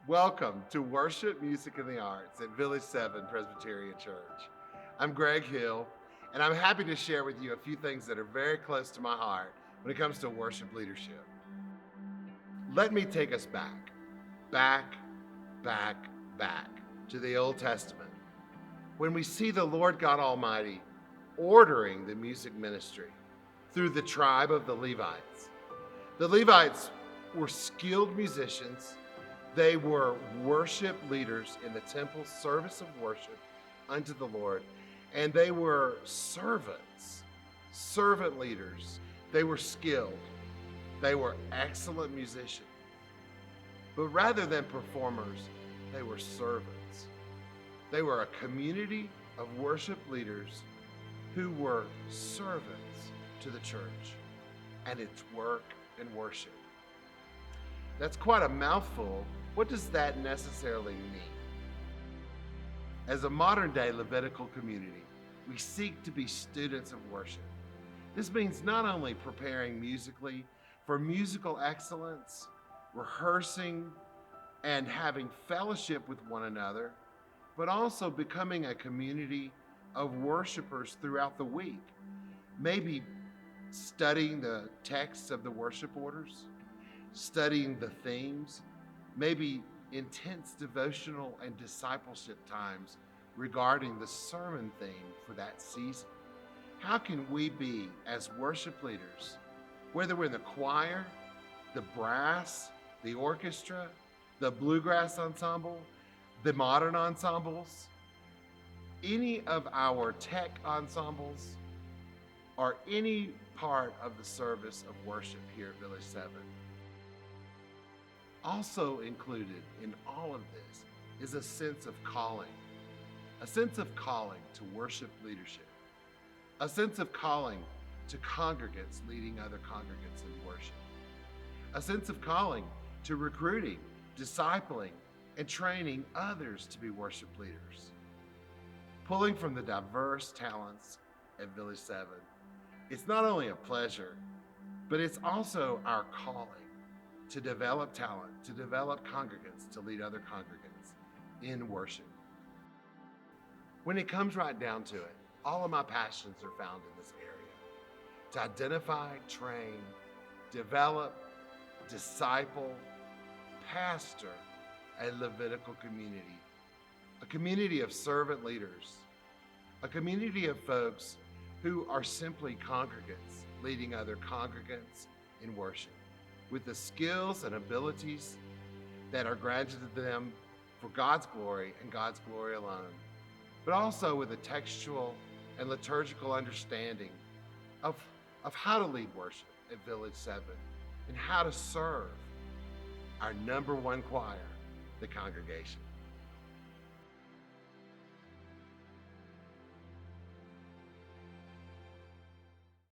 Welcome to Worship, Music, and the Arts at Village 7 Presbyterian Church. I'm Greg Hill, and I'm happy to share with you a few things that are very close to my heart when it comes to worship leadership. Let me take us back to the Old Testament, when we see the Lord God Almighty ordering the music ministry through the tribe of the Levites. The Levites were skilled musicians. They were worship leaders in the temple service of worship unto the Lord, and they were servant leaders. They were skilled. They were excellent musicians. But rather than performers, they were servants. They were a community of worship leaders who were servants to the church and its work and worship. That's quite a mouthful. What does that necessarily mean? As a modern day Levitical community, we seek to be students of worship. This means not only preparing musically for musical excellence, rehearsing and having fellowship with one another, but also becoming a community of worshipers throughout the week. Maybe studying the texts of the worship orders, studying the themes, maybe intense devotional and discipleship times regarding the sermon theme for that season. How can we be, as worship leaders, whether we're in the choir, the brass, the orchestra, the bluegrass ensemble, the modern ensembles, any of our tech ensembles, or any part of the service of worship here at Village 7? Also included in all of this is a sense of calling to worship leadership, a sense of calling to congregants leading other congregants in worship, a sense of calling to recruiting, discipling, and training others to be worship leaders. Pulling from the diverse talents at Village 7, it's not only a pleasure, but it's also our calling to develop talent, to develop congregants, to lead other congregants in worship. When it comes right down to it, all of my passions are found in this area: to identify, train, develop, disciple, pastor a Levitical community, a community of servant leaders, a community of folks who are simply congregants leading other congregants in worship, with the skills and abilities that are granted to them for God's glory and God's glory alone, but also with a textual and liturgical understanding of how to lead worship at Village 7 and how to serve our number one choir, the congregation.